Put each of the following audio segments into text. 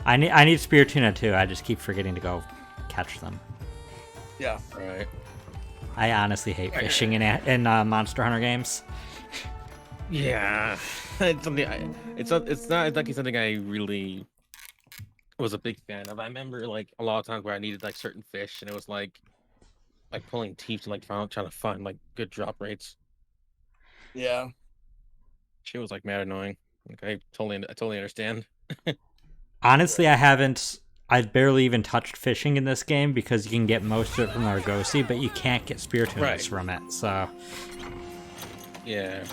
I need spear tuna too. I just keep forgetting to go catch them. Yeah. Right. I honestly hate fishing in Monster Hunter games. Yeah, it's something. It's not exactly something I really was a big fan of. I remember like a lot of times where I needed like certain fish, and it was like pulling teeth and like trying to find like good drop rates. Yeah. Shit was like mad annoying. Like I totally understand. Honestly, I've barely even touched fishing in this game because you can get most of it from Argosy, but you can't get spear tunas Right. from it, so... Yeah.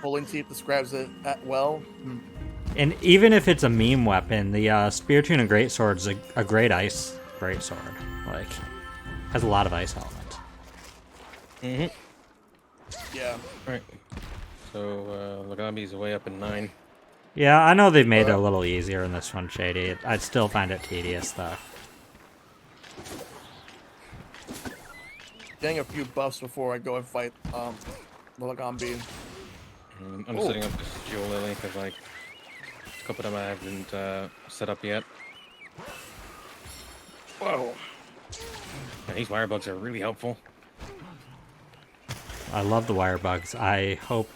Pulling teeth describes it well. And even if it's a meme weapon, the spear tuna greatsword is a great ice greatsword. Like, has a lot of ice element. Yeah. Right. So Lagami's way up in 9. Yeah, I know they've made it a little easier in this one, Shady. I'd still find it tedious, though. Getting a few buffs before I go and fight the Lagombi. I'm setting up this Jewel Lily because like a couple of them I haven't set up yet. Whoa. And these wire bugs are really helpful. I love the wire bugs. I hope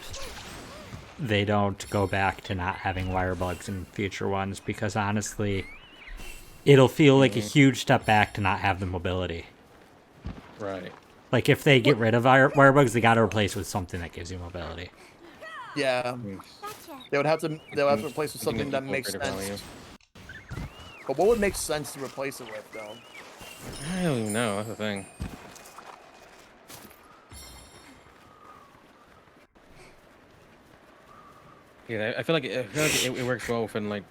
they don't go back to not having wire bugs in future ones, because honestly, it'll feel like a huge step back to not have the mobility. Right. Like, if they get rid of wire bugs, they gotta replace with something that gives you mobility. Yeah. They would have to replace with something that makes sense. But what would make sense to replace it with, though? I don't even know. That's the thing. Yeah, I feel like it works well within like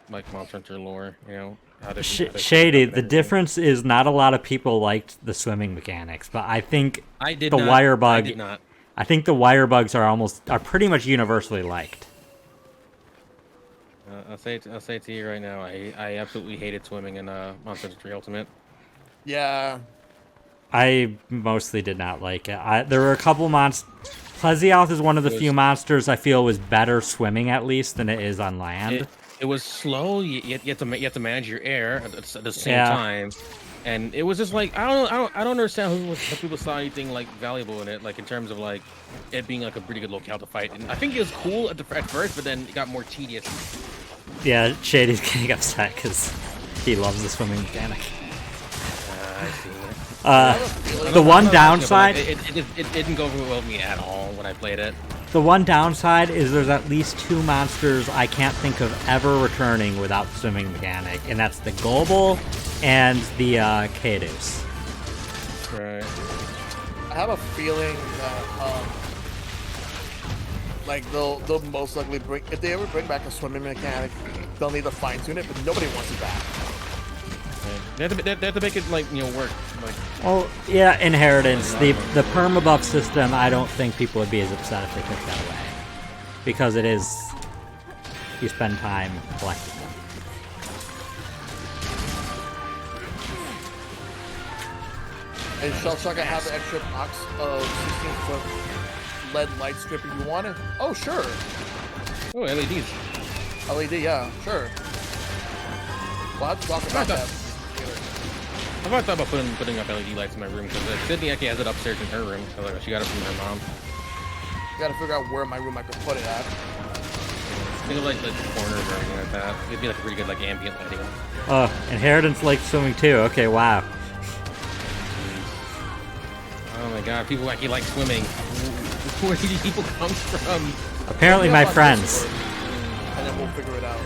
like Monster Hunter lore. How to Shady. The difference is not a lot of people liked the swimming mechanics, but I think wire bug. I did not. I think the wire bugs are pretty much universally liked. I'll say it to you right now. I absolutely hated swimming in Monster Hunter 3 Ultimate. Yeah. I mostly did not like it. There were a couple monsters. Plesioth is one of the few monsters I feel was better swimming, at least, than it is on land. It was slow. You have to manage your air at the same time, and it was just like I don't understand how people saw anything like valuable in it, like in terms of like it being like a pretty good locale to fight. And I think it was cool at first, but then it got more tedious. Yeah, Shady's getting upset because he loves the swimming mechanic. I see. The one downside... It didn't go well with me at all when I played it. The one downside is there's at least 2 monsters I can't think of ever returning without the swimming mechanic, and that's the Gobble and the Caedus. Right. I have a feeling that like they'll most likely bring, if they ever bring back a swimming mechanic, they'll need to fine tune it, but nobody wants it back. They have to make it like work. Like, well, yeah, inheritance. The permabuff system, I don't think people would be as upset if they took that away, because it is, you spend time collecting them. And Shellshock, I have the extra box of 16-foot LED light strip if you want it. Oh, sure. oh, LEDs. LED, yeah, sure. We'll have to talk about that. I've always thought about putting up LED lights in my room, because Sydney actually has it upstairs in her room. So like, she got it from her mom. Gotta figure out where in my room I could put it at. Think of like the corners or anything like that. It'd be like a pretty good like ambient lighting. Oh, inheritance likes swimming too. Okay, wow. Oh my god, people actually like swimming. Where do these people come from? Apparently my friends. And then we'll figure it out.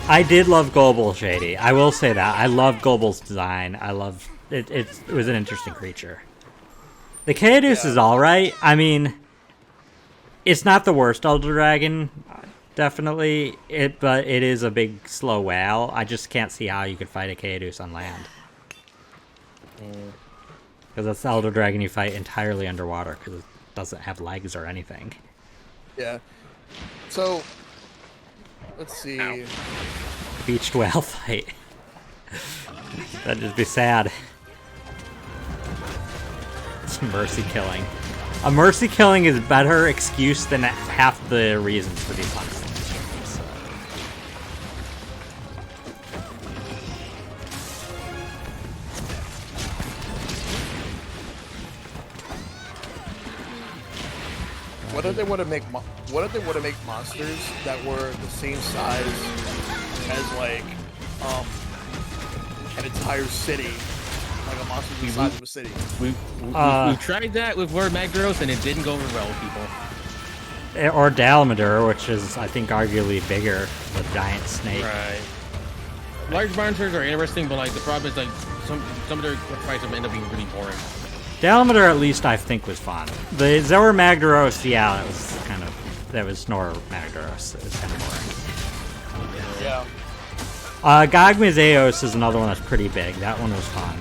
I did love Gobble, Shady. I will say that. I love Gobble's design. I love it. It was an interesting creature. The Caedus is alright. I mean, it's not the worst Elder Dragon, definitely. But it is a big, slow whale. I just can't see how you could fight a Caedus on land. Because that's the Elder Dragon you fight entirely underwater, because it doesn't have legs or anything. Yeah. So, let's see. Ow. Beached whale fight. That'd just be sad. It's mercy killing. A mercy killing is better excuse than half the reasons for these hunts. So. What if they would have make monsters that were the same size as like an entire city, like a monster the size of a city? We tried that with Lord Magdaros and it didn't go over well with people. Or Dalmadur, which is, I think, arguably bigger, the giant snake. Right. Large monsters are interesting, but like the problem is like some of their fights end up being really boring. Dalmadur, at least, I think, was fun. The Zor Magdaros, yeah, that was Snor Magdaros. It was kind of boring. Yeah. Gogmazeos is another one that's pretty big. That one was fun.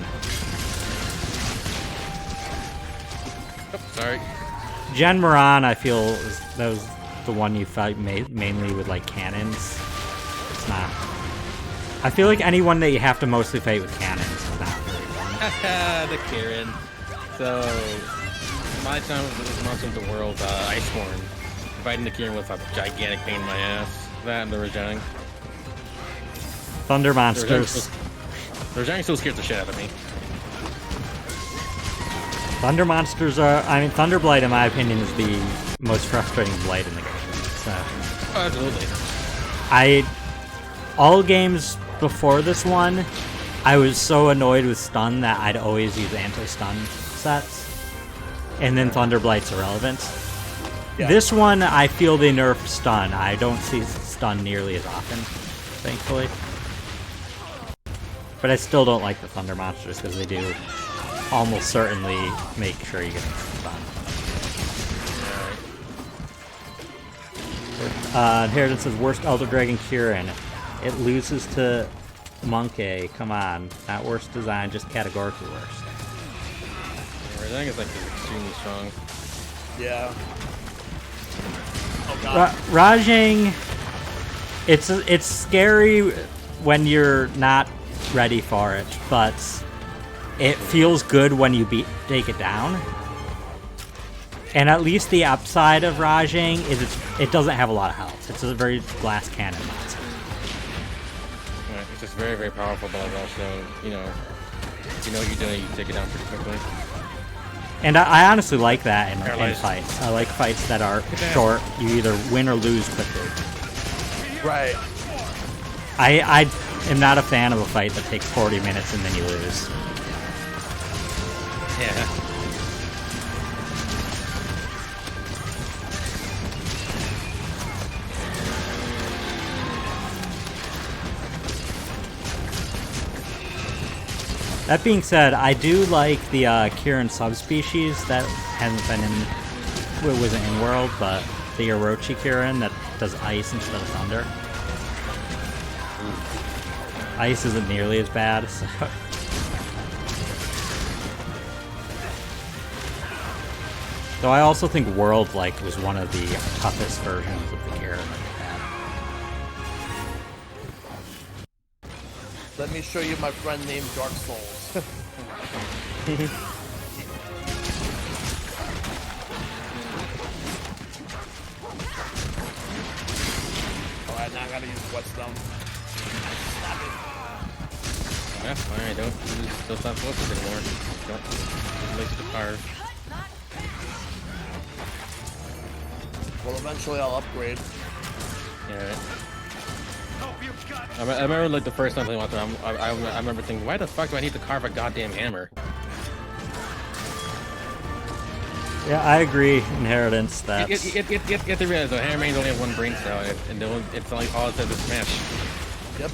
Oh, sorry. Gen Moran, I feel, that was the one you fight mainly with, like, cannons. It's not... I feel like anyone that you have to mostly fight with cannons is not really fun. The Kieran. So, my time with Monster of the World, Iceborne. Fighting the Kieran was a gigantic pain in my ass. That and the Rajang. Thunder Monsters. The Rajang still scares the shit out of me. Thunder Monsters are... I mean, Thunderblight, in my opinion, is the most frustrating blight in the game. So, Oh, absolutely. All games before this one, I was so annoyed with stun that I'd always use anti-stun sets. And then Thunderblight's irrelevant. Yeah. This one, I feel they nerfed stun. I don't see stun nearly as often, thankfully. But I still don't like the Thunder Monsters because they do almost certainly make sure you get stunned. Inheritance says worst Elder Dragon Kieran. It loses to Monkey. Come on. Not worst design, just categorically worst. Rajang is like extremely strong. Yeah. Oh god. Rajang, it's scary when you're not ready for it, but it feels good when you take it down. And at least the upside of Rajang is it doesn't have a lot of health. It's a very glass cannon monster. Yeah, it's just very, very powerful, but like also, you know what you're doing, you can take it down pretty quickly. And I honestly like that in Paralyzed. fights. I like fights that are short. You either win or lose quickly. Right. I am not a fan of a fight that takes 40 minutes and then you lose. Yeah. That being said, I do like the Kieran subspecies that hasn't been in... It wasn't in World, but the Orochi Kieran that does ice instead of thunder. Ice isn't nearly as bad, so... Though I also think World was one of the toughest versions of the Kieran that they had. Let me show you my friend named Dark Souls. Alright, now I gotta use Whetstone. Stop it. That's fine, don't stop focus anymore. Don't waste the carve. Well, eventually I'll upgrade. Yeah. I remember like the first time I went through, I remember thinking, why the fuck do I need to carve a goddamn hammer? Yeah, I agree. Inheritance, You that's... have to realize the hammer only have one brain cell, and it's like all it says is smash. Yep.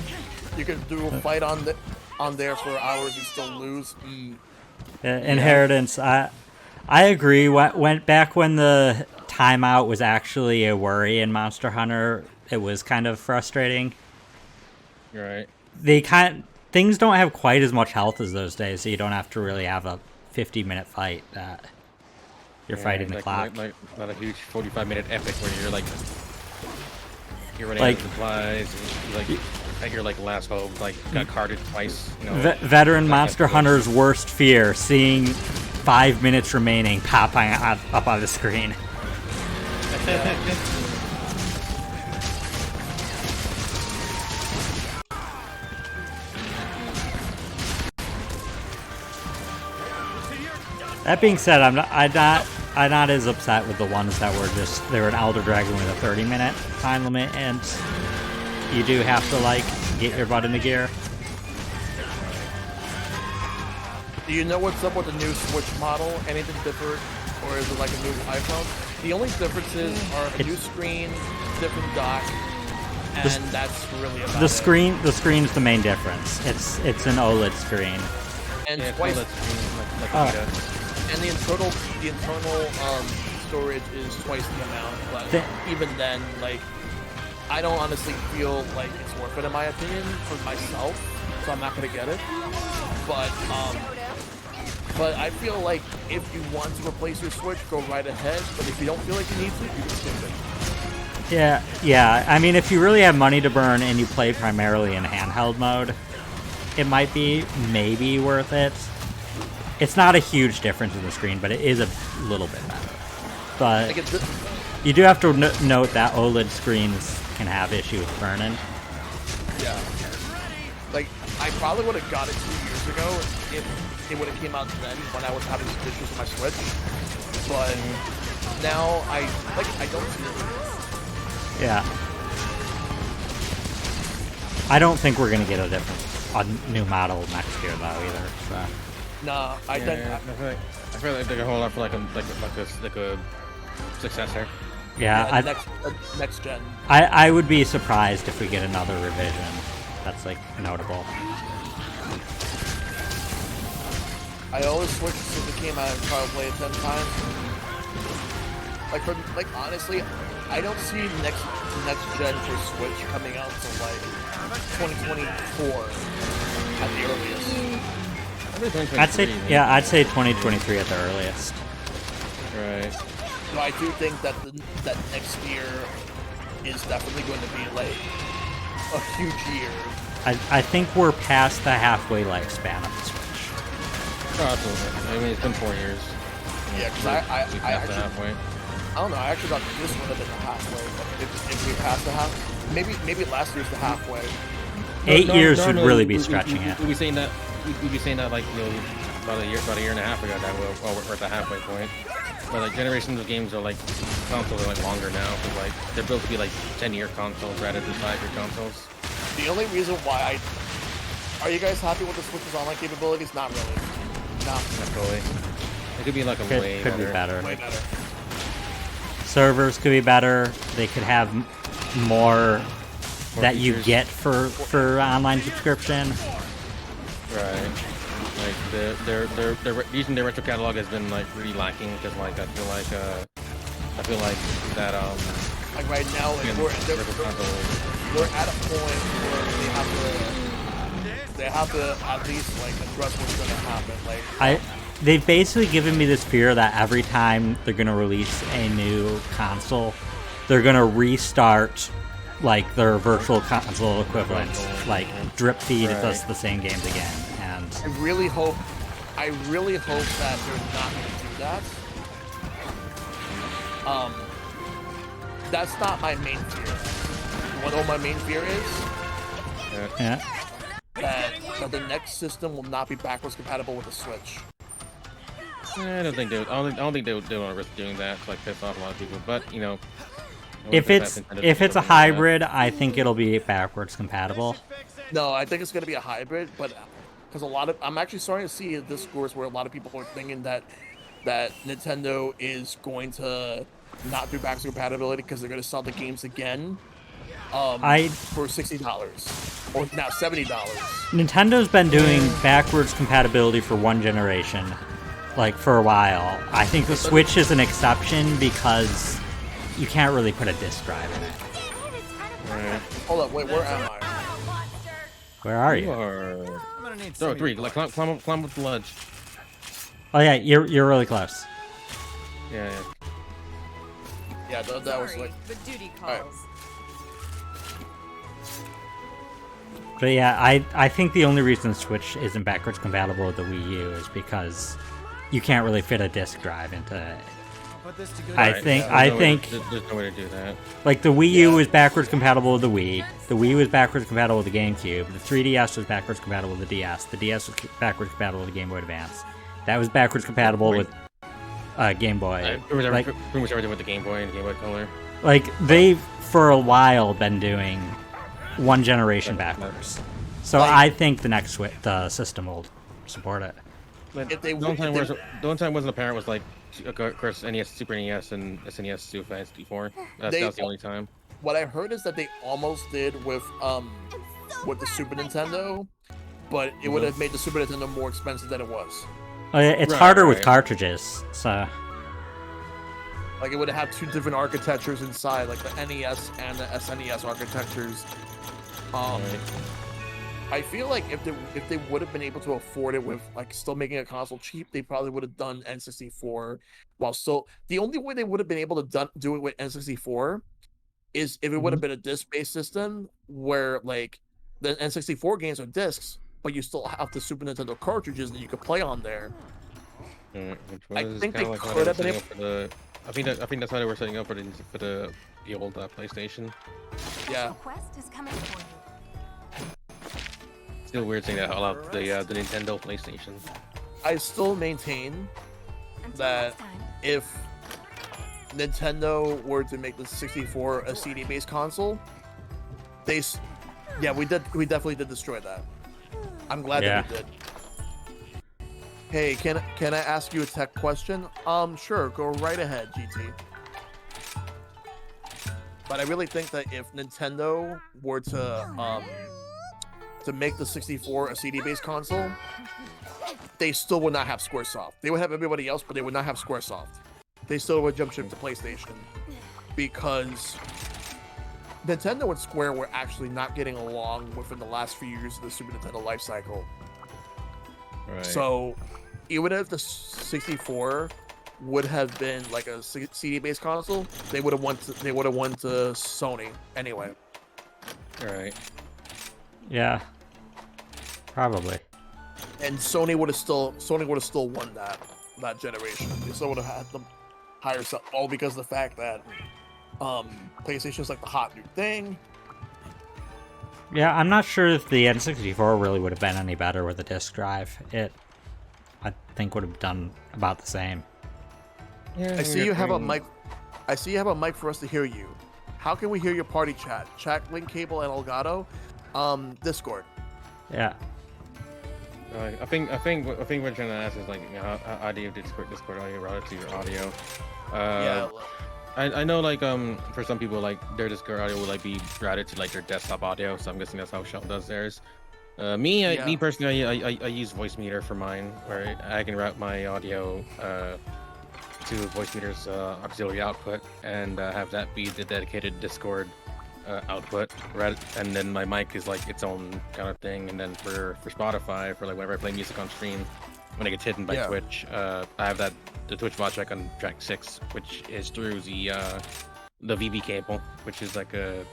You could do a fight on there for hours and still lose. Inheritance, I agree. Went back when the timeout was actually a worry in Monster Hunter, it was kind of frustrating. You're right. Things don't have quite as much health as those days, so you don't have to really have a 50-minute fight that you're fighting the clock. Like not a huge 45-minute epic where you're like you're running out of supplies, and, at your last hope, got carded twice. Veteran Monster Hunter's worst fear: seeing 5 minutes remaining popping up on the screen. That being said, I'm not as upset with the ones that were they were an Elder Dragon with a 30-minute time limit, and you do have to like get your butt into gear. Do you know what's up with the new Switch model? Anything different, or is it like a new iPhone? The only differences are a new screen, different dock, and that's really about The screen's the main difference. It's an OLED screen. And Yeah, twice, and the internal storage is twice the amount. But even then, like, I don't honestly feel like it's worth it in my opinion for myself, so I'm not gonna get it. But I feel like if you want to replace your Switch, go right ahead. But if you don't feel like you need to, you can skip it. Yeah. I mean, if you really have money to burn and you play primarily in handheld mode, it might be maybe worth it. It's not a huge difference in the screen, but it is a little bit better. But you do have to note that OLED screens can have issues burning. Yeah. Like, I probably would have got it 2 years ago if it would have came out then when I was having some issues with my Switch. But now I don't see it. Yeah. I don't think we're gonna get a new model next year though either. So. Nah, I feel like they can hold up for like a successor. Yeah, next gen. I would be surprised if we get another revision that's like notable. I always switched since it came out and probably play it 10 times. Like honestly, I don't see next gen for Switch coming out until like 2024 at the earliest. I'd say 2023 at the earliest. Right. So I do think that that next year is definitely going to be like a huge year. I think we're past the halfway lifespan of the Switch. Probably. I mean, it's been 4 years. Yeah, because I actually, halfway. I don't know. I actually thought this would have been the halfway. But if we passed the half, maybe last year's the halfway. 8 years would really be stretching it. We'd be saying that. We'd be saying that like about a year and a half ago that we're at the halfway point. But like generations of games are like consoles are like longer now because like they're built to be like 10-year consoles rather than 5-year consoles. The only reason why are you guys happy with the Switch's online capabilities? Not really. Not really. It could be like way be better. Way better. Servers could be better. They could have more that features you get for online subscription. Right. Like they're using their retro catalog has been like really lacking because like I feel like that like right now like, we're at a point where they have to at least like address what's going to happen. Like they've basically given me this fear that every time they're going to release a new console, they're going to restart like their virtual console equivalent, like drip feed us the same games again. And I really hope that they're not going to do that. That's not my main fear. What my main fear is? Yeah. That the next system will not be backwards compatible with the Switch. I don't think they would want to risk doing that to like piss off a lot of people. But you know, if it's a hybrid, I think it'll be backwards compatible. No, I think it's going to be a hybrid, but because I'm actually starting to see a discourse where a lot of people are thinking that Nintendo is going to not do backwards compatibility because they're going to sell the games again. For $60 or now $70. Nintendo's been doing backwards compatibility for one generation, like for a while. I think the Switch is an exception because you can't really put a disc drive in it. Right. Hold up, wait, where am I? Where are you? I'm gonna need 3. Like climb up the ledge. Oh yeah, you're really close. Yeah. Yeah, that was like. But duty calls. Right. But yeah, I think the only reason Switch isn't backwards compatible with the Wii U is because you can't really fit a disc drive into it. I'll put this to good I use. think- There's I no way think- there's no way to do that. Like the Wii U was backwards compatible with the Wii. The Wii was backwards compatible with the GameCube. The 3DS was backwards compatible with the DS. The DS was backwards compatible with the Game Boy Advance. That was backwards compatible with Game Boy. Pretty Like, much everything with the Game Boy and Game Boy Color. like they've for a while been doing one generation backwards. So Like- I think the system will support it. But If they- the only time if they- the only time wasn't apparent was like, of course, NES, Super NES, and SNES Super Fast 4. That was the only time. What I heard is that they almost did with the Super Nintendo, but it would have made the Super Nintendo more expensive than it was. It's Right, harder with right. cartridges, so Like it would have had two different architectures inside, like the NES and the SNES architectures. Right. I feel like if they would have been able to afford it with like still making a console cheap, they probably would have done N64 while still. The only way they would have been able to do it with N64 is if it would have been a disc-based system where like the N64 games are discs, but you still have the Super Nintendo cartridges that you could play on there. Which I was think kinda they like how could have were been setting up for the. I think that's how they were setting up for the old PlayStation. Yeah. Quest is coming for you. Still weird saying that out the Nintendo PlayStation. I still maintain Until That- next time. if Nintendo were to make the 64 a CD-based console, we definitely did destroy that. I'm glad that we did. Hey, can I ask you a tech question? Sure, go right ahead, GT. But I really think that if Nintendo were to make the 64 a CD-based console, they still would not have SquareSoft. They would have everybody else, but they would not have SquareSoft. They still would jump ship to PlayStation because Nintendo and Square were actually not getting along within the last few years of the Super Nintendo life cycle. Right. So even if the 64 would have been like a CD-based console, they would have won to Sony anyway. Right. yeah, probably. And Sony would have still won that generation. They still would have had them higher stuff, all because of the fact that PlayStation's like the hot new thing. Yeah, I'm not sure if the N64 really would have been any better with a disc drive. I think would have done about the same. Yeah, I see you have a mic. I see you have a mic for us to hear you. How can we hear your party chat? Chat link cable and Elgato. Discord. Yeah. I think what we're trying to ask is like, you know, how do you Discord audio routed to your audio? Yeah. I know like for some people like their Discord audio will like be routed to like their desktop audio, so I'm guessing that's how Shell does theirs. Me personally, I use Voicemeeter for mine, where I can route my audio to Voicemeeter's auxiliary output and have that be the dedicated Discord output, right? And then my mic is like its own kind of thing. And then for Spotify, for like whenever I play music on stream, when it gets hidden by Twitch, I have the Twitch bot check on track 6, which is through the VV cable, which is like a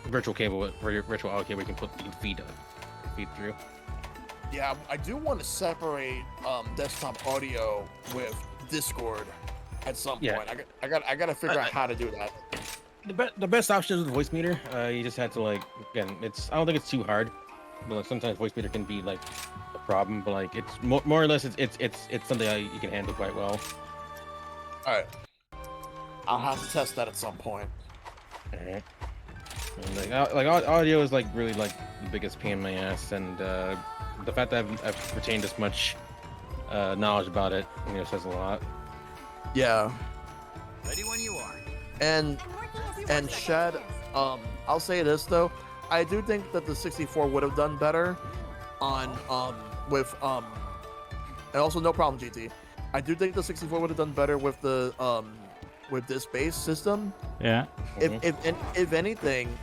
virtual cable, virtual audio cable we can put the feed through. Yeah, I do want to separate desktop audio with Discord at some Yeah. point. I got to figure out how to do that. The best option is with Voicemeeter. You just had to like, again, I don't think it's too hard, but like sometimes Voicemeeter can be like a problem, but like it's more or less it's something you can handle quite well. All right, I'll have to test that at some point. Alright. And like audio is like really like the biggest pain in my ass, and the fact that I've retained this much knowledge about it, you know, says a lot. Yeah, Ready when you are. and Shad, I'll say this though, I do think that the 64 would have done better on with and also no problem GT. I do think the 64 would have done better with the with this base system. Yeah. If anything,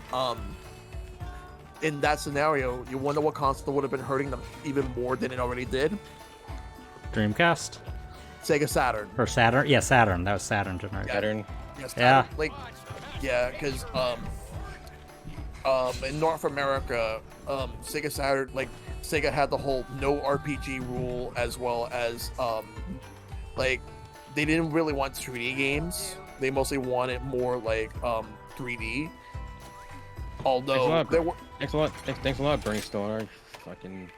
in that scenario, you wonder what console would have been hurting them even more than it already did. Dreamcast Sega Saturn. or Saturn? Yeah, Saturn. That was Saturn generation. Pattern. Yes, Yeah. Like, yeah, because in North America, Sega Saturn, like Sega had the whole no RPG rule, as well as like they didn't really want 2D games. They mostly wanted more like 3D. Although there were Thanks a lot, Bernie Stoner. Fucking.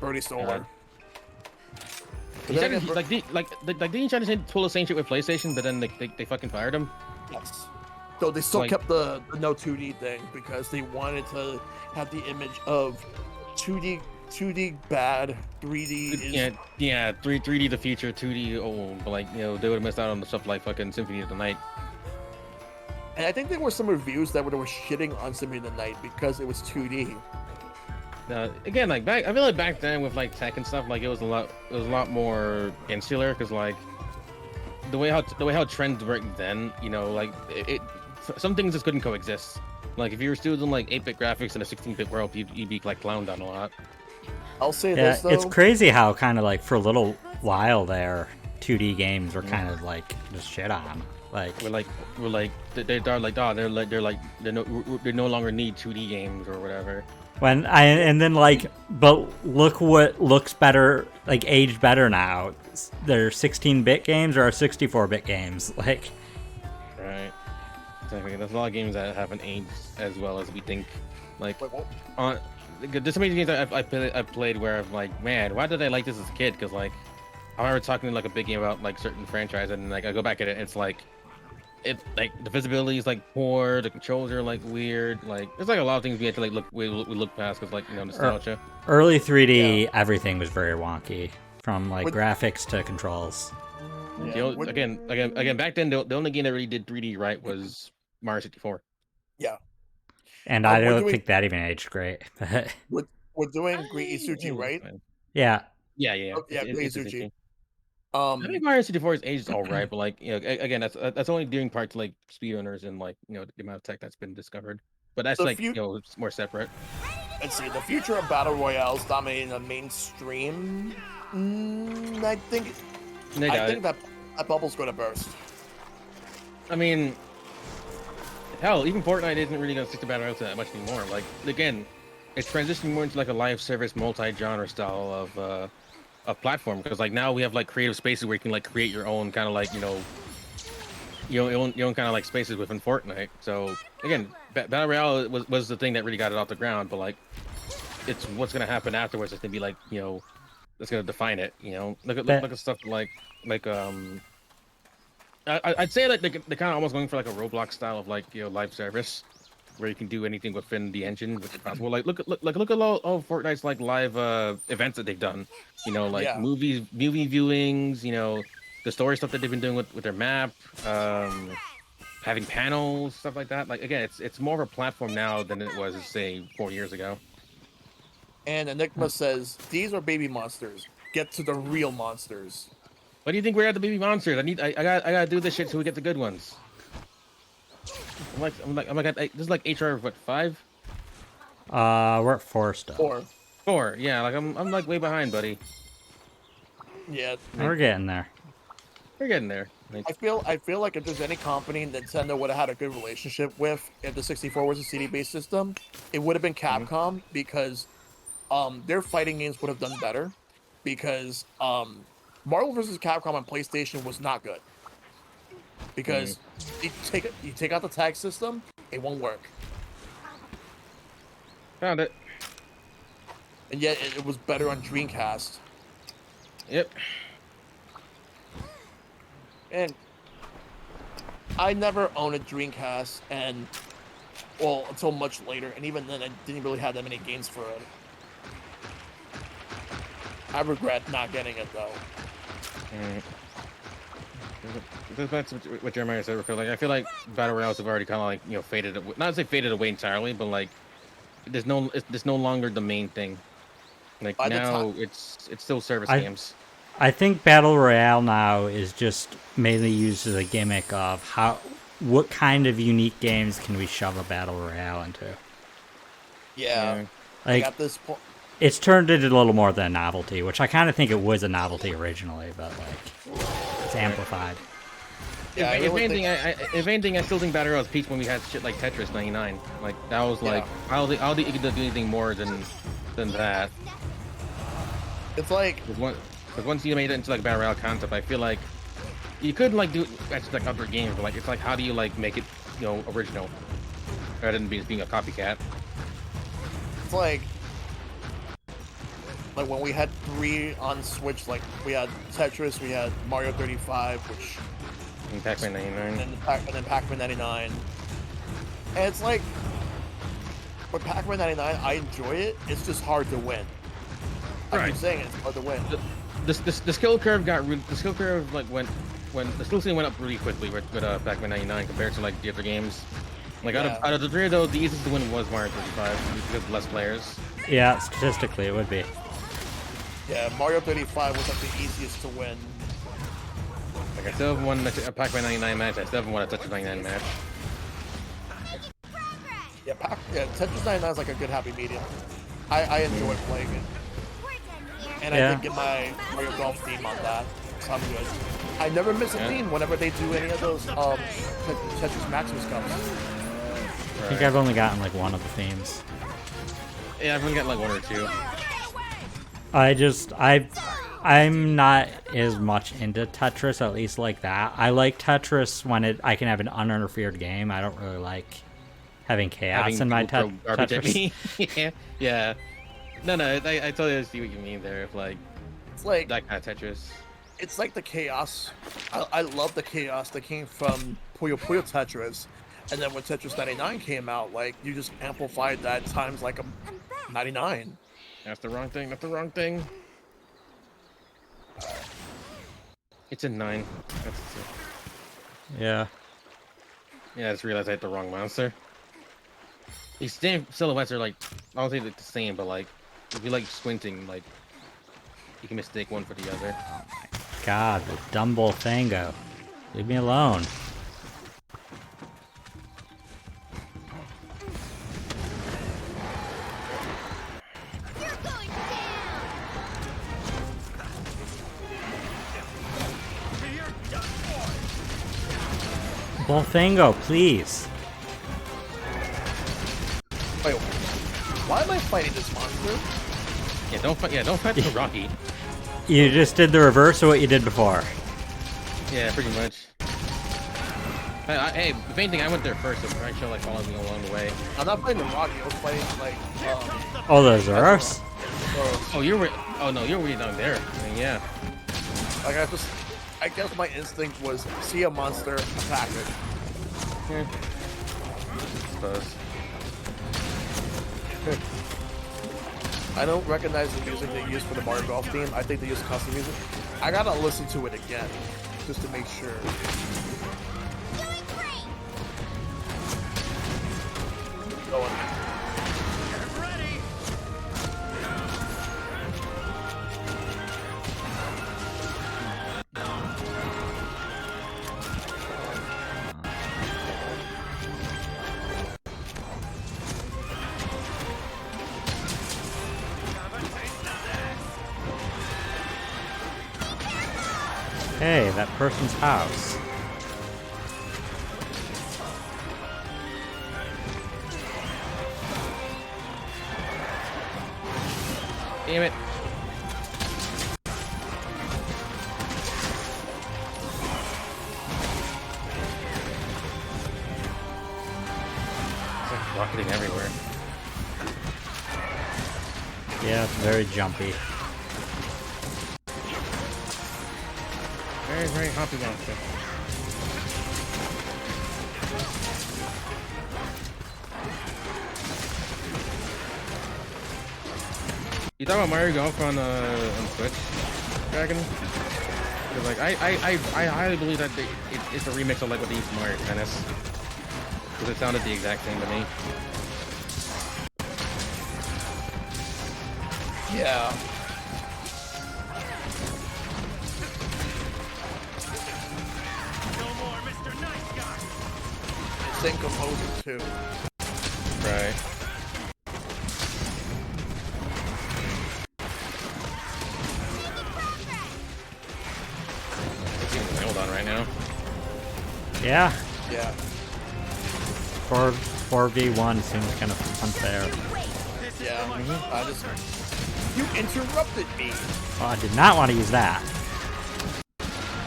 Bernie Stoller. He tried to, didn't he try to pull the same shit with PlayStation, but then they fucking fired him? Yes. So they still Like- kept the no 2D thing because they wanted to have the image of 2D bad, 3D is 3D the future, 2D old, but like, they would have missed out on the stuff like fucking Symphony of the Night. And I think there were some reviews that were shitting on Symphony of the Night because it was 2D. Again, like I feel like back then with like tech and stuff, like it was a lot more insular, because like the way how trends work then, like some things just couldn't coexist. Like if you were still doing like 8-bit graphics in a 16-bit world, you'd be like clowned on a lot. I'll say Yeah, this though. it's crazy how kind of like for a little while there, 2D games were kind of like just shit on. Like They're no longer need 2D games or whatever. but look what looks better, like aged better now. They're 16-bit games or 64-bit games. Like, Right. Exactly. There's a lot of games that haven't aged as well as we think. Like, Wait, what? there's so many games I've played where I'm like, man, why did I like this as a kid? Because like, I remember talking like a big game about like certain franchise, and like I go back at it, and it's like the visibility is like poor, the controls are like weird, like there's like a lot of things we had to like we look past because like nostalgia. early 3D, everything was very wonky, from like graphics to controls. Yeah. Again, back then the only game that really did 3D right was Mario 64. Yeah. And I we're don't doing- think that even aged great. We're doing Great It Isuchi, was right? fine. Yeah. Yeah. Oh, yeah, It's Great interesting. Isuchi. I think Mario 64 is aged all right, but like again, that's only doing part to like speedrunners and like the amount of tech that's been discovered. But that's The like few- it's more separate. Let's see. The future of battle royales dominating the mainstream. I think that bubble's going to burst. I mean, hell, even Fortnite isn't really gonna stick to battle royales that much anymore. Like again, it's transitioning more into like a live service, multi-genre style of platform, because like now we have like creative spaces where you can like create your own kind of like your own kind of like spaces within Fortnite. So again, battle royale was the thing that really got it off the ground, but like it's what's gonna happen afterwards that's gonna be like that's gonna define it. Look at stuff like I'd say like they're kind of almost going for like a Roblox style of like live service, where you can do anything within the engine, which is possible. Like look at all Fortnite's like live events that they've done. Yeah. movie viewings. The story stuff that they've been doing with their map, having panels, stuff like that. Like again, it's more of a platform now than it was say 4 years ago. And Enigma says, "These are baby monsters. Get to the real monsters." What do you think we're at the baby monsters? I gotta do this shit so we get the good ones. I'm like this is like HR what 5? We're at 4 still. Or 4, yeah. Like I'm like way behind, buddy. yeah, We're getting there. We're getting there. Like, I feel like if there's any company Nintendo would have had a good relationship with if the 64 was a CD-based system, it would have been Capcom, because their fighting games would have done better, because Marvel vs. Capcom on PlayStation was not good. Because you take out the tag system, it won't work. found it. And yet it was better on Dreamcast. Yep. And I never owned a Dreamcast, and well, until much later, and even then I didn't really have that many games for it. I regret not getting it though. That's what Jeremiah said. I feel like battle royales have already kind of like faded. Not to say faded away entirely, but like there's no longer the main thing. Like By the now, time- it's still service I- games. I think Battle Royale now is just mainly used as a gimmick of what kind of unique games can we shove a Battle Royale into. Yeah. Like, At this point, it's turned into a little more than a novelty, which I kind of think it was a novelty originally, but like, it's amplified. Yeah, I if really anything, think- if anything, I still think Battle Royale was peak when we had shit like Tetris 99. Like that was like, Yeah. I don't think you could do anything more than that. It's like Because once you made it into like Battle Royale concept, I feel like you could like do actually like other games, but like it's like how do you like make it, you know, original rather than being a copycat. it's like when we had 3 on Switch, like we had Tetris, we had Mario 35, which In Pac-Man 99. and then Pac-Man 99. And it's like with Pac-Man 99, I enjoy it. It's just hard to win. I Right. keep saying it, it's hard to win. The skill curve the skill curve like when the skill ceiling went up really quickly with Pac-Man 99 compared to like the other games. Like Yeah. out of the 3 of those, the easiest to win was Mario 35 because of less players. Yeah, statistically it would be. Yeah, Mario 35 was like the easiest to win. Like I still haven't won a Pac-Man 99 match. I still haven't won a Tetris 99 match. Yeah, Tetris 99 is like a good happy medium. I enjoy playing it. And Yeah. I did get my Mario Golf theme on that, so I'm good. I never miss a Yeah. theme whenever they do any of those Tetris Maximus Cups. I think I've only gotten like one of the themes. Yeah, I've only got like 1 or 2. I'm not as much into Tetris, at least like that. I like Tetris when I can have an uninterfered game. I don't really like having chaos Having in my people throw garbage at Tetris. me. Yeah, yeah. No, I totally see what you mean there. If like It's like that kind of Tetris. it's like the chaos. I love the chaos that came from Puyo Puyo Tetris, and then when Tetris 99 came out, like you just amplified that times like a 99. That's the wrong thing. That's the wrong thing. It's a 9. That's Yeah. yeah. I just realized I hit the wrong monster. These same silhouettes are like, I don't say they're the same, but like if you like squinting, like you can mistake one for the other. God, the dumb Bolfango. Leave me alone. Bolfango, please. Wait, why am I fighting this monster? Yeah, don't fight. Yeah, don't fight the Rocky. You just did the reverse of what you did before. Yeah, pretty much. Hey, if anything, I went there first, so I should like follow me along the way. I'm not fighting the Rocky. I was fighting like Oh, those are ours? Oh, oh no, you're way down there. I mean, yeah. like I guess my instinct was see a monster, attack it. I suppose. I don't recognize the music they use for the Mario Golf theme. I think they use custom music. I gotta listen to it again just to make sure. Going. Hey, that person's house. Damn it. It's like rocketing everywhere. Yeah, it's very jumpy. Very, very hoppy monster. You talk about Mario Golf on Switch, Dragon? 'Cause, like I highly believe that it's a remix of like what they used to Mario Tennis. Because it sounded the exact same to me. Yeah. Same composer too. Right. It's even nailed on right now. Yeah, Yeah. 4v1 seems kind of unfair. Yeah. I just. You interrupted me, Oh, I did not want to use that.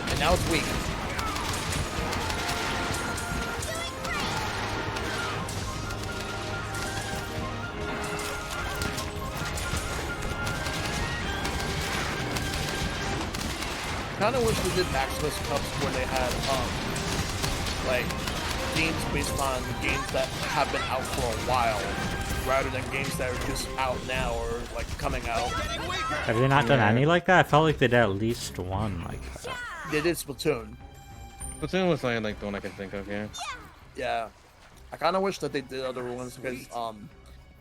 and now it's weak. Kind of wish we did Maximus Cups where they had like games based on games that have been out for a while, rather than games that are just out now or like coming out. Have they not done Yeah. any like that? I felt like they did at least one like that. They did Splatoon. Platoon was like the one I can think of. Yeah. Yeah, I kind of wish that they did other ones because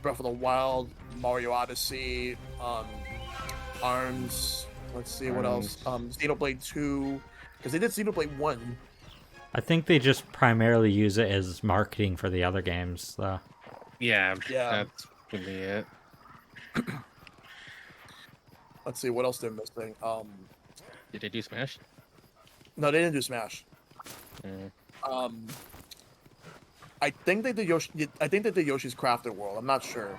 Breath of the Wild, Mario Odyssey, Arms. Let's see what else. Xenoblade 2, because they did Xenoblade 1. I think they just primarily use it as marketing for the other games, though. Yeah. Yeah. That could be it. Let's see what else they're missing. Did they do Smash? No, they didn't do Smash. Yeah. I think they did Yoshi. I think they did Yoshi's Crafted World. I'm not sure.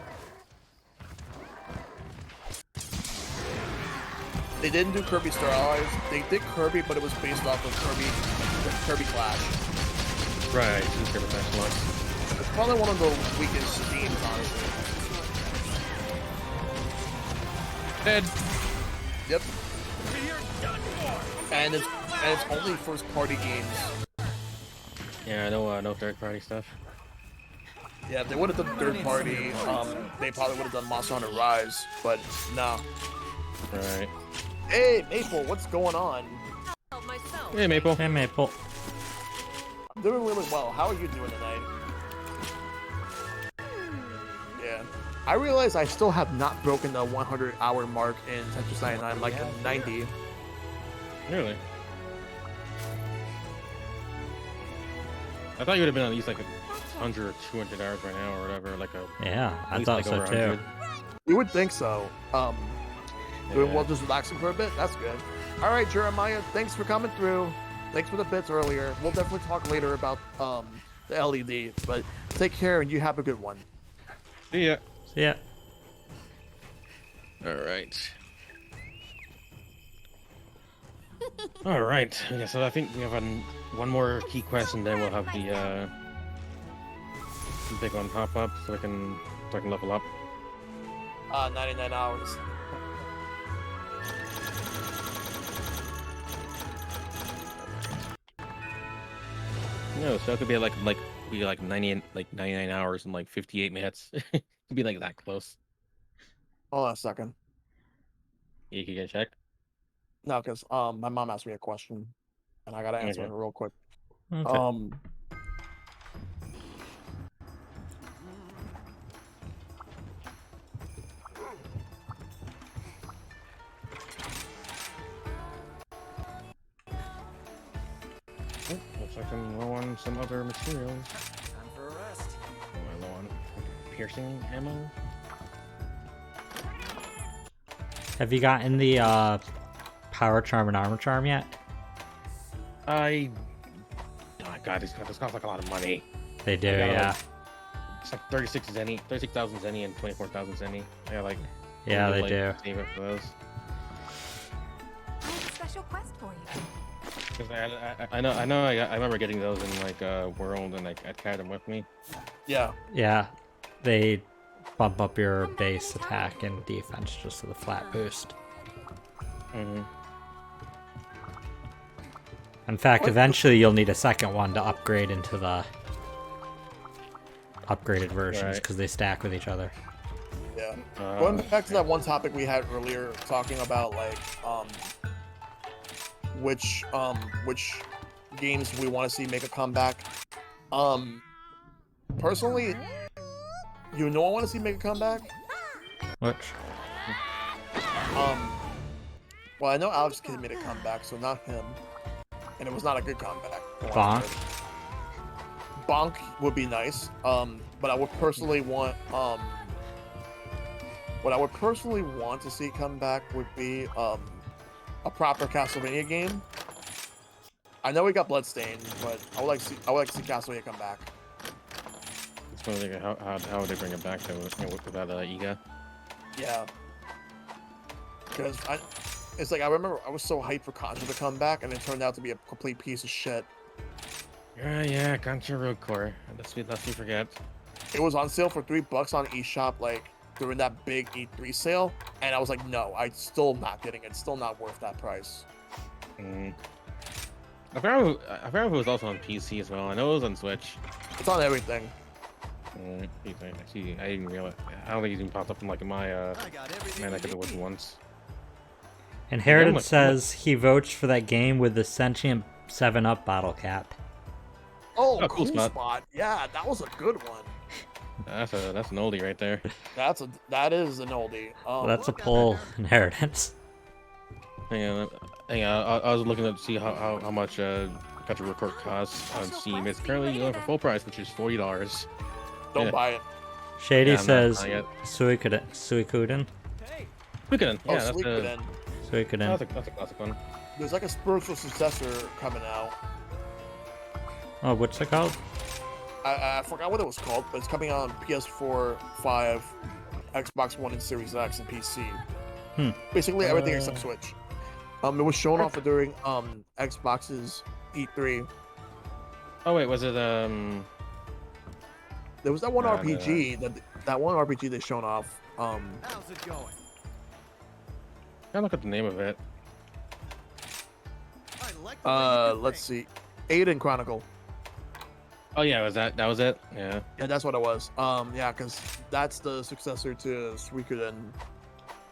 They didn't do Kirby Star Allies. They did Kirby, but it was based off of Kirby Clash. Right. Super Smash Once. It's probably one of the weakest themes, honestly. Dead. Yep. And it's only first party games. Yeah, no third-party stuff. Yeah, if they would have done third party, they probably would have done Monster Hunter Rise, but no. Right. Hey, Maple, what's going on? Hey, Maple. Hey, Maple. I'm doing really well. How are you doing tonight? Yeah. I realize I still have not broken the 100-hour mark in Tetris 99, like in 90. Really? I thought you would have been at least like 100 or 200 hours right now, or whatever. Like a. Yeah, at I least, thought like, so over too. 100. You would think so. Doing Yeah. well, just relaxing for a bit. That's good. All right, Jeremiah, thanks for coming through. Thanks for the bits earlier. We'll definitely talk later about the LED. But take care and you have a good one. See ya. See ya. All right. All right. Yeah, so I think we have one more key quest, and then we'll have the big one pop up, so I can level up. 99 hours. No, so it could be like 99 hours and like 58 minutes. Could be like that close. Hold on a second. You can get checked. No, because my mom asked me a question, and I gotta answer Okay. it real quick. Okay. Oh, looks like I'm low on some other materials. Time for a rest. Am I low on piercing ammo? Have you gotten the power charm and armor charm yet? Oh my god, this costs like a lot of money. They do, I gotta, yeah. like, it's like 36,000 zenny and 24,000 zenny. I gotta, like, Yeah, they like, do. save it for those. I have a special quest for you. Because I remember getting those in like World, and like I carried them with me. Yeah. Yeah, they bump up your base attack and defense just with a flat boost. Mm-hmm. In fact, eventually you'll need a second one to upgrade into the upgraded versions Right. because they stack with each other. Yeah. Going back to that one topic we had earlier, talking about like which games we want to see make a comeback. Personally, I want to see make a comeback. Which? Well, I know Alex Kidd made a comeback, so not him, and it was not a good comeback. Bonk. Bonk would be nice. But I would personally want what I would personally want to see come back would be a proper Castlevania game. I know we got Bloodstained, but I would like to see Castlevania come back. It's gonna think how would they bring it back though without Iga? Yeah. Because it's like I remember I was so hyped for Contra to come back, and it turned out to be a complete piece of shit. Yeah, Contra Road Core. Lest we forget. It was on sale for $3 on eShop, like during that big E3 sale, and I was like, no, I'm still not getting it. It's still not worth that price. I forgot if it was also on PC as well. I know it was on Switch. It's on everything. See, I didn't realize. I don't think it even popped up in like my I got everything man, I you could have watched need. once. Inheritance Yeah, says he votes for that game with the sentient 7-Up bottle cap. Oh, Oh, cool cool spot. Yeah, that was a good one. That's an oldie right there. That is an oldie. That's a pull, Inheritance. Hang on, I was looking up to see how much Contra Road Core costs on Steam. It's currently going for full price, which is $40. Don't yeah. buy it. Shady Yeah, I'm says not yet. Suikoden. Suikoden, Oh, yeah, that's Suikoden. Suikoden. that's a classic one. There's like a spiritual successor coming out. Oh, what's it called? I forgot what it was called, but it's coming out on PS4, 5, Xbox One, and Series X, and PC. Basically everything except Switch. It was shown off during Xbox's E3. Oh wait, was it There was that one No, RPG that one RPG they shown off. How's it going? I look at the name of it. I like the way you Let's think. see, Aiden Chronicle. Oh yeah, that was it? Yeah. Yeah, that's what it was. Yeah, because that's the successor to Suikoden.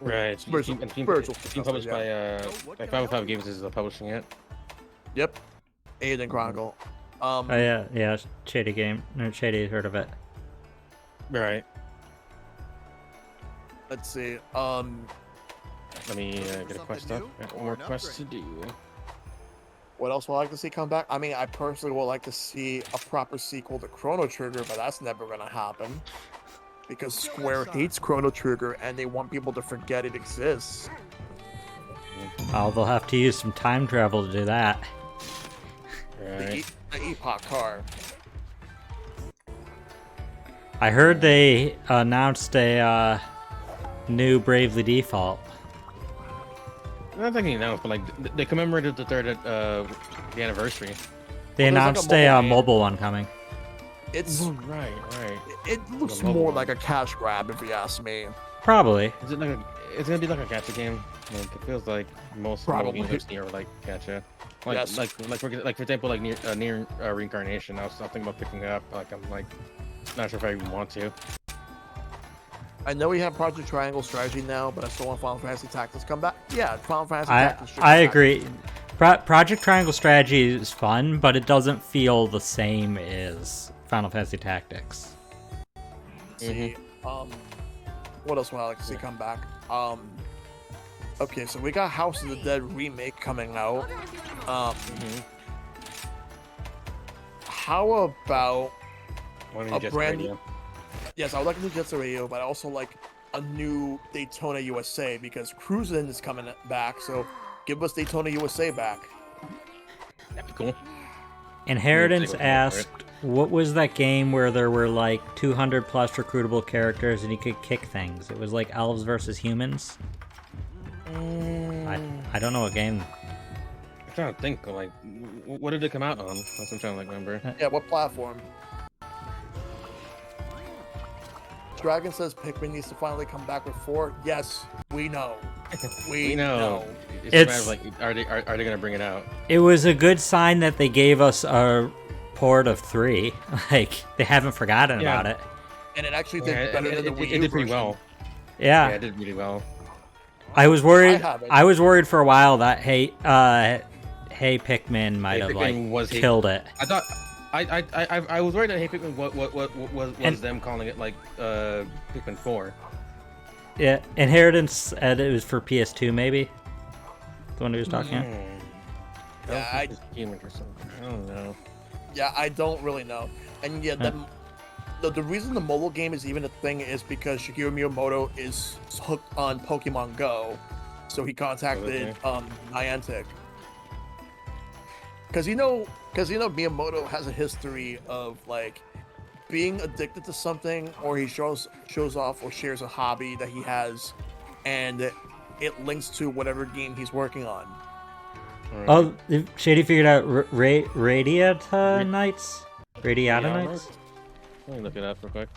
Right. Spiritual, It's being successor, published yeah. by what like can I 505 help Games is publishing it. Yep, Aiden Chronicle. Oh yeah, Shady game. No, Shady heard of it. Right. Let's see. Let me get a Something quest up. new Got or one more an quest to upgrade? do. What else would I like to see come back? I mean, I personally would like to see a proper sequel to Chrono Trigger, but that's never gonna happen. Because Square hates Chrono Trigger and they want people to forget it exists. Oh, they'll have to use some time travel to do that. Right. The Epoch car. I heard they announced a new Bravely Default. Not thinking announced, but like they commemorated the third the anniversary. They Well, there's like a announced a mobile game. mobile one coming. It's Right. it looks The mobile more one. like a cash grab if you ask me. Probably. Is it like it's gonna be like a gacha game? Like it feels like most mobile Probably. games I've seen are like gacha. Like Yes. like for example like near Reincarnation. I was thinking about picking it up. Like I'm like not sure if I even want to. I know we have Project Triangle Strategy now, but I still want Final Fantasy Tactics to come back. Yeah, Final Fantasy Tactics should I come back. agree. Project Triangle Strategy is fun, but it doesn't feel the same as Final Fantasy Tactics. See, what else would I like to see come back? Okay, so we got House of the Dead remake coming out. How about One A just brand radio. yes, I would like a new Jet Set Radio, but I also like a new Daytona USA because Cruisin' is coming back. So give us Daytona USA back. That'd be cool. Inheritance Yeah, asked, what was that game where there were like 200 plus recruitable characters and you could kick things? It was like elves versus humans. I don't know what game. I'm trying to think. Like, what did it come out on? That's what I'm trying to like remember. Yeah, what platform? Dragon says Pikmin needs to finally come back with 4. Yes, we know. We know. It's, It's- a matter of, like, are they gonna bring it out? It was a good sign that they gave us a port of 3. Like, they haven't forgotten Yeah. about it. And it actually did Yeah, better than the Wii it U did pretty version. well. Yeah. Yeah, it did really well. I was worried. I haven't. I was worried for a while that Hey Pikmin might Hey have Pikmin was like killed it. I thought I was worried that Hey Pikmin was And- them calling it like Pikmin 4. Yeah, Inheritance said it was for PS2, maybe. The one who was talking. Yeah, I don't know. Yeah, I don't really know. And yeah, the reason the mobile game is even a thing is because Shigeru Miyamoto is hooked on Pokemon Go, so he contacted Niantic. because Miyamoto has a history of like being addicted to something, or he shows off or shares a hobby that he has, and it links to whatever game he's working on. Oh, Shady figured out Radiata Nights? Radiata Nights? Let me look it up real quick.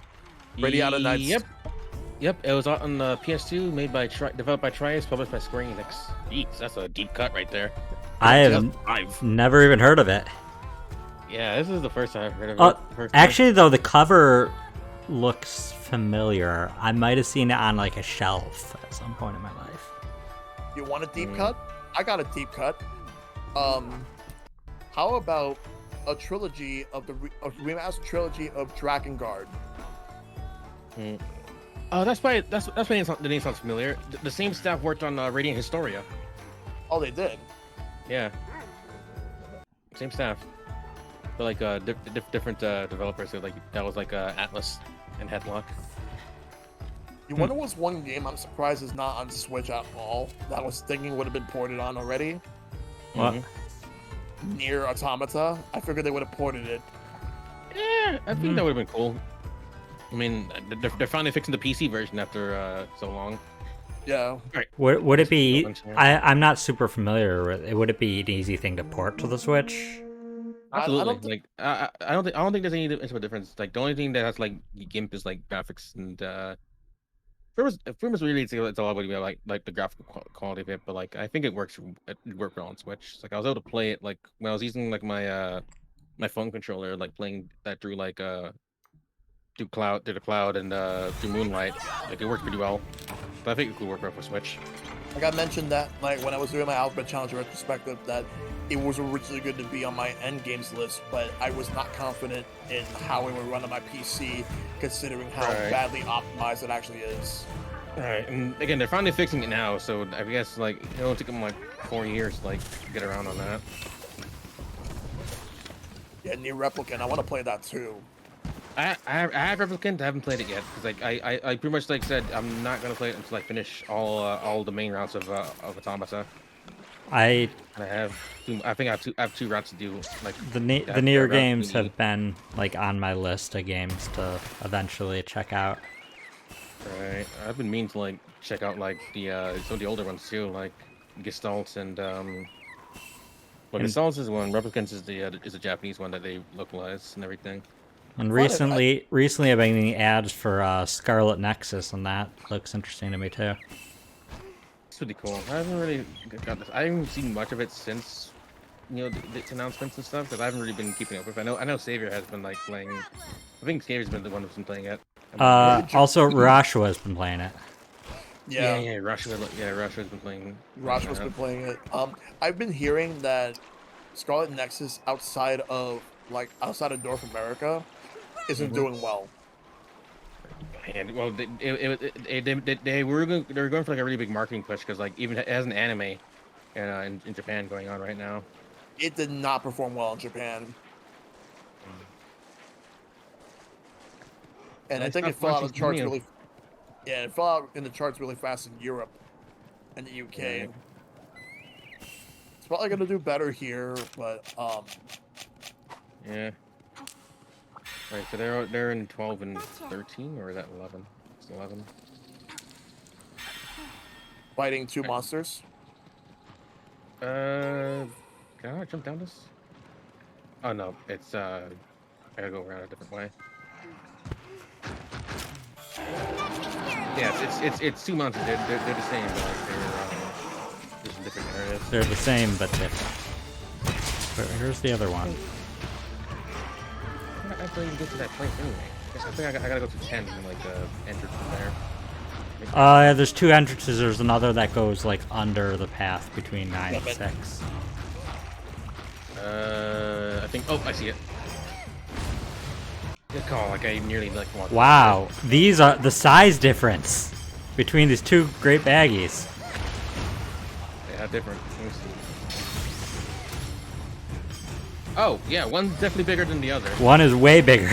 Radiata Nights. Yep. It was on the PS2, developed by Trius, published by Square Enix. Jeez, that's a deep cut right there. I've never even heard of it. Yeah, this is the first time I've heard of it. Actually, though, the cover looks familiar. I might have seen it on like a shelf at some point in my life. You want a deep cut? I got a deep cut. How about a trilogy of a remastered trilogy of Drakengard? Oh, that's why the name sounds familiar. The same staff worked on Radiant Historia. Oh, they did. Yeah. Same staff. But like different developers. So like that was like Atlas and Headlock. You wonder what's one game I'm surprised is not on Switch at all that I was thinking would have been ported on already? What? Nier Automata. I figured they would have ported it. Yeah, I think that would have been cool. I mean, they're finally fixing the PC version after so long. Yeah. Would it be? I'm not super familiar with it. Would it be an easy thing to port to the Switch? Absolutely. I don't think there's any difference. Like the only thing that has like GIMP is like graphics and Fruma's really it's all about like the graphical quality of it, but like I think it worked well on Switch. Like I was able to play it like when I was using like my my phone controller, like playing that through like through the cloud and through Moonlight. Like it worked pretty well. But I think it could work well for Switch. Like I mentioned that like when I was doing my Alphabet Challenge retrospective that it was originally good to be on my end games list, but I was not confident in how it would run on my PC, considering how badly optimized it actually is. Alright, and again, they're finally fixing it now, so I guess like it'll take them like 4 years to like get around on that. Yeah, Nier Replicant. I want to play that too. I have Replicant. I haven't played it yet because like I pretty much like said I'm not gonna play it until I finish all the main routes of Automata. I think I have two routes to do. Like the Nier games have been like on my list of games to eventually check out. Right, I've been meaning to like check out like the some of the older ones too, like Gestalt and well, Gestalt is one. Replicants is the Japanese one that they localize and everything. And recently I've been getting ads for Scarlet Nexus, and that looks interesting to me too. It's pretty cool. I haven't really got this. I haven't seen much of it since the announcements and stuff, because I haven't really been keeping up with it. I know Savior has been like playing. I think Savior's been the one who's been playing it. Also, Rashua has been playing it. Yeah, Rashua's been playing. Rashua's been playing it. I've been hearing that Scarlet Nexus outside of North America isn't doing well. And well, they were going for like a really big marketing push because like even it has an anime, in Japan going on right now. It did not perform well in Japan, and I think it fell out of the charts really. Yeah, it fell out in the charts really fast in Europe and the UK. Yeah. It's probably gonna do better here, but yeah. Right, so they're in 12 and 13, or is that 11? It's 11. Fighting two monsters. Can I jump down this? Oh no, it's I gotta go around a different way. Yeah, it's two monsters. They're the same, but like they're just in different areas. They're the same but different. Here's the other one. I thought you get to that place anyway. I think I gotta go to 10 and like enter from there. There's two entrances. There's another that goes like under the path between 9 and 6. I think. Oh, I see it. Good call. Like I nearly like walked. Wow, these are the size difference between these two great baggies. Yeah, different. Oh, yeah, one's definitely bigger than the other. One is way bigger.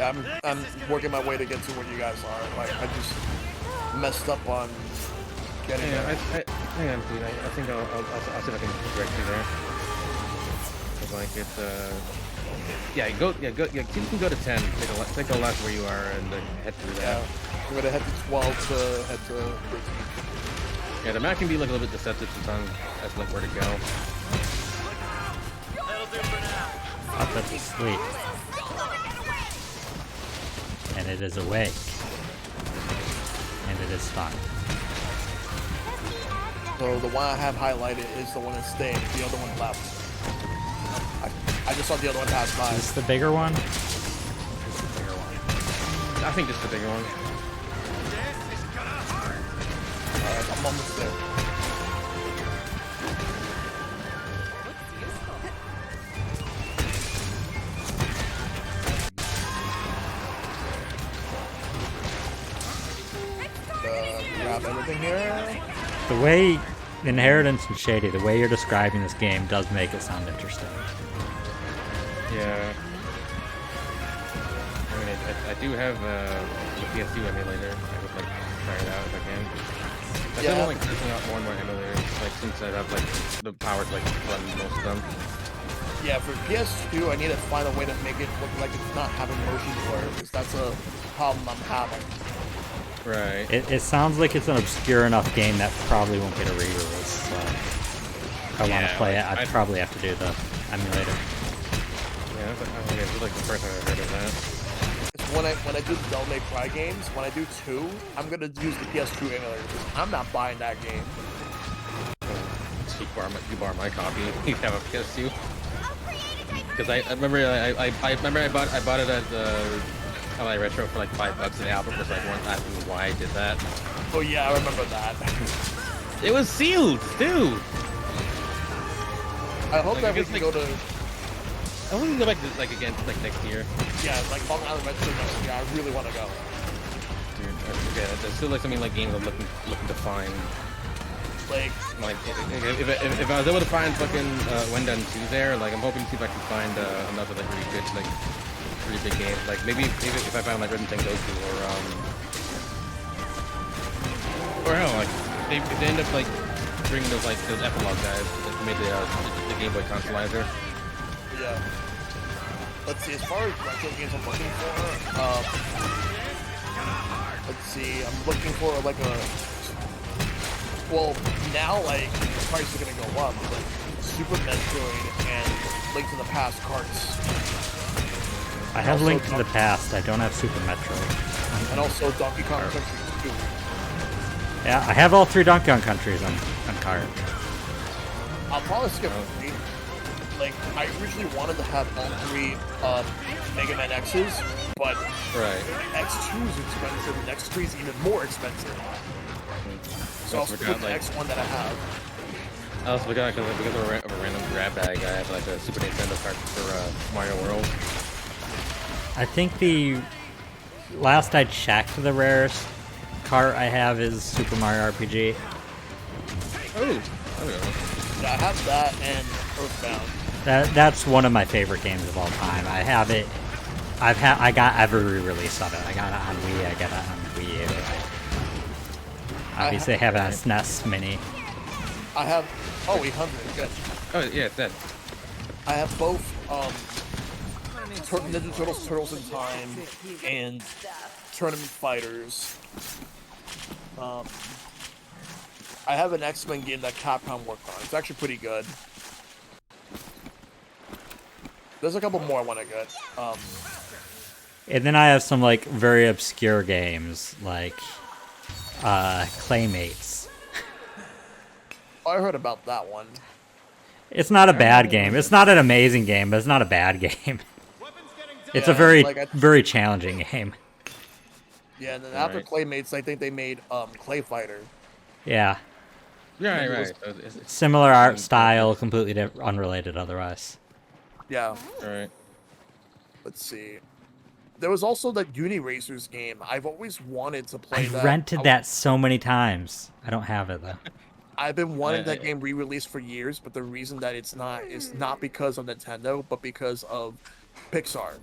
Yeah, I'm working my way to get to where you guys are. Like, I just messed up on getting Yeah, there. hang on, dude. I think I'll see if I can direct you there. 'Cause, like it's yeah, go you can go to 10. Take a left where you are and head through Yeah, that. I'm gonna head to 12 to head to 13. Yeah, the map can be like a little bit deceptive sometimes as like where to go. Up at the sleep. And it is awake. And it is fun. So the one I have highlighted is the one that's staying. The other one left. I just saw the other one pass by. Is this the bigger one? This is the bigger one. I think this is the bigger one. Alright, I'm almost there. Grab everything here. The way Inheritance and Shady, the way you're describing this game does make it sound interesting. Yeah. I mean, I do have the PS2 emulator. I would like to try it out if I can. I've Yeah. been like testing out more and more emulators, like since I have like the power to like run most of them. Yeah, for PS2, I need to find a way to make it look like it's not having motion blur, because that's a problem I'm having. Right. It sounds like it's an obscure enough game that probably won't get a re-release. So if I want Yeah, to play like, it, I'd probably have to do the emulator. Yeah, that's like the first time I've heard of that. It's when I do the Devil May Cry games, when I do 2, I'm gonna use the PS2 emulator, because I'm not buying that game. You borrow my copy. You have a PS2. Because I remember I bought it at LA Retro for like $5, and Albert was like asking me why I did that. Oh yeah, I remember that. It was sealed, dude. I hope Like, that we it's can like- go to, I want to go back to like again like next year. yeah, like Long Island Retro next year. I really want to go. Dude, yeah, there's still like something like games I'm looking to find. Like, If I was able to find fucking Wenda and 2 there, like I'm hoping to see if I can find another like really good like pretty big game. Like maybe if I found like Rhythm Tengoku or hell like if they end up like bringing those epilogue guys that made the Game Boy Consolizer. yeah. Let's see, as far as retro games I'm looking for, let's see, I'm looking for like a, well, now like, the price is gonna go up, but Super Metroid and Link to the Past carts, I have Also Link to the Donkey- Past. I don't have Super Metroid. and also Donkey Kong Country 2. Yeah, I have all 3 Donkey Kong countries on cart. I'll probably skip 3. Like, I originally wanted to have all 3 Mega Man X's, but Right. X2 is expensive, and X3 is even more expensive. So I'll stick with the X1 that I have. I also forgot because of a random grab bag, I have like a Super Nintendo card for Mario World. I think the last I checked, the rarest cart I have is Super Mario RPG. Oh, I don't know. Yeah, I have that and Earthbound. That's one of my favorite games of all time. I have it. I got every re-release of it. I got it on Wii. I got it on Wii U. Obviously, I have it on SNES Mini. I have, oh, 800, good. Oh yeah, it's dead. I have both Ninja Turtles, Turtles in Time, and Tournament Fighters. I have an X-Men game that Capcom worked on. It's actually pretty good. There's a couple more I want to get. And then I have some like very obscure games like Claymates. I heard about that one. It's not a bad game. It's not an amazing game, but it's not a bad game. It's a Yeah, very like very challenging game. Yeah, and then after Right. Claymates, I think they made Clay Fighter. Yeah, Yeah, It was- right. So it's similar art style, completely unrelated otherwise. Yeah, right. let's see. There was also that Uniracers game. I've always wanted to play I've that. rented that so many times. I don't have it though. I've been wanting I- that game re-released for years, but the reason that it's not is not because of Nintendo, but because of Pixar.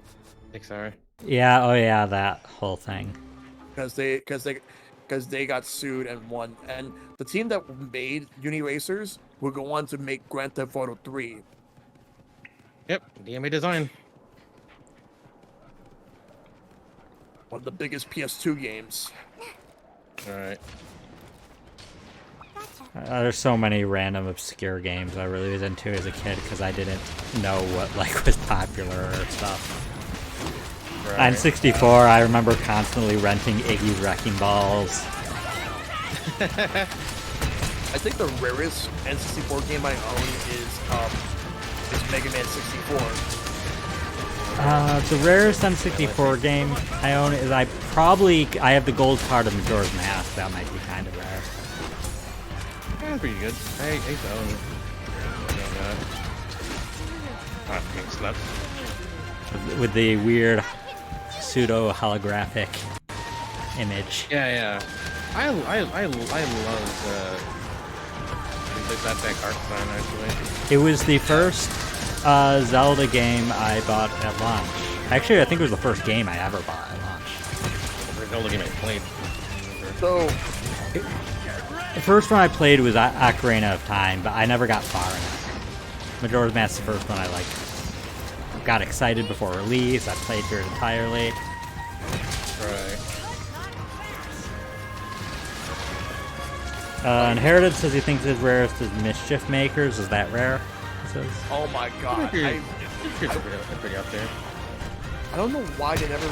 Pixar. Yeah, oh yeah, that whole thing. because they got sued and won. And the team that made Uni Racers will go on to make Grand Theft Auto 3. Yep, DMA design. One of the biggest PS2 games. All right. There's so many random obscure games I really was into as a kid because I didn't know what like was popular or stuff. Right. On 64, I remember constantly renting Iggy's Wrecking Balls. I think the rarest N64 game I own is Mega Man 64. The rarest N64 game I own is I have the gold card of Majora's Mask. That might be kind of rare. That's pretty good. I used to own that. Getting slept. With the weird pseudo holographic image. Yeah. I love that art style actually. It was the first Zelda game I bought at launch. Actually, I think it was the first game I ever bought at launch. The Zelda game I played. So, The first one I played was Ocarina of Time, but I never got far in it. Majora's Mask is the first one I got excited before release. I played through it entirely. Right. Inherited says he thinks his rarest is Mischief Makers. Is that rare? He says. oh my god. They're pretty up there. I don't know why they never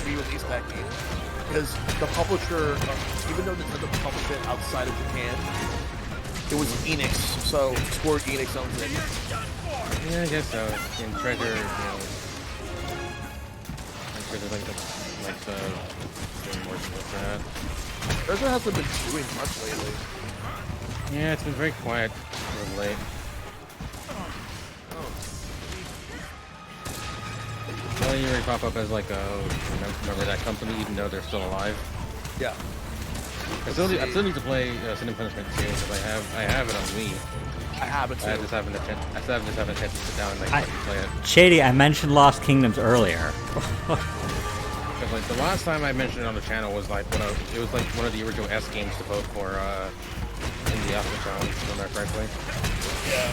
re-released that game. Because the publisher, even though Nintendo published it outside of Japan, it was Enix, so Square Enix owns it. Yeah, I guess so. In Treasure, Treasure doing more stuff like that. Treasure hasn't been doing much lately. Yeah, it's been very quiet as of late. Well, you already pop up as like remember that company, even though they're still alive. Yeah. I still need to play Sin and Punishment 2 because I have it on Wii. I have it too. I just haven't had a chance to sit down and like play it. Shady, I mentioned Lost Kingdoms earlier. Because like the last time I mentioned it on the channel was like it was like one of the original S games to vote for in the Oscar challenge, if I remember correctly. Yeah.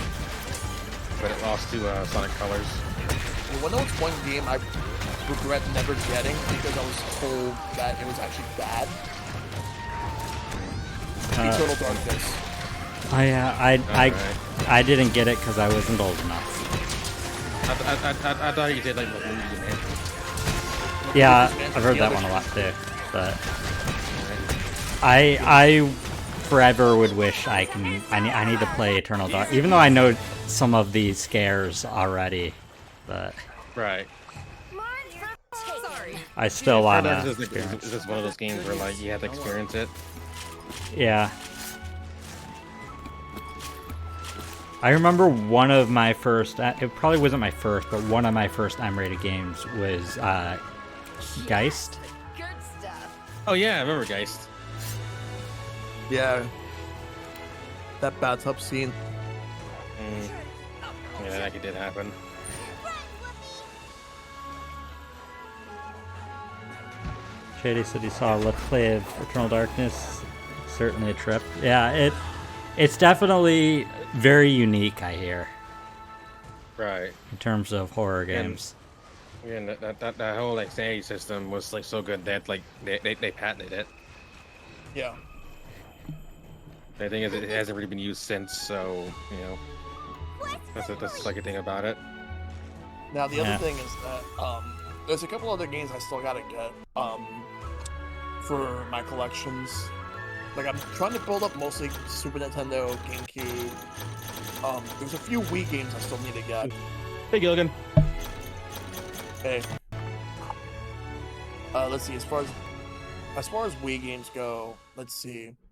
But it lost to Sonic Colors. Well, it's one game I regret never getting because I was told that it was actually bad. Eternal Darkness. I didn't get it because I wasn't old enough. I thought you did like the Luigi's Mansion. Yeah, I've heard that one a lot too. But I forever would wish I need to play Eternal Dark, even though I know some of these scares already. But Right. Sorry. I still want to. It's just one of those games where like you have to experience it. Yeah. I remember one of my first, it probably wasn't my first, but one of my first M-rated games was Geist. Good stuff. Oh yeah, I remember Geist. Yeah. That bathtub scene. Yeah, that actually did happen. Shady said he saw a Let's Play of Eternal Darkness. Certainly a trip. Yeah, it's definitely very unique, I hear, Right. in terms of horror games. Yeah, and that whole like sanity system was like so good that like they patented it. Yeah. The thing is, it hasn't really been used since, so you know, that's like a thing about it. Now the other Yeah. thing is that there's a couple other games I still gotta get for my collections. Like I'm trying to build up mostly Super Nintendo, GameCube. There's a few Wii games I still need to get. Hey Gilligan. Okay. Let's see. As far as Wii games go, let's see.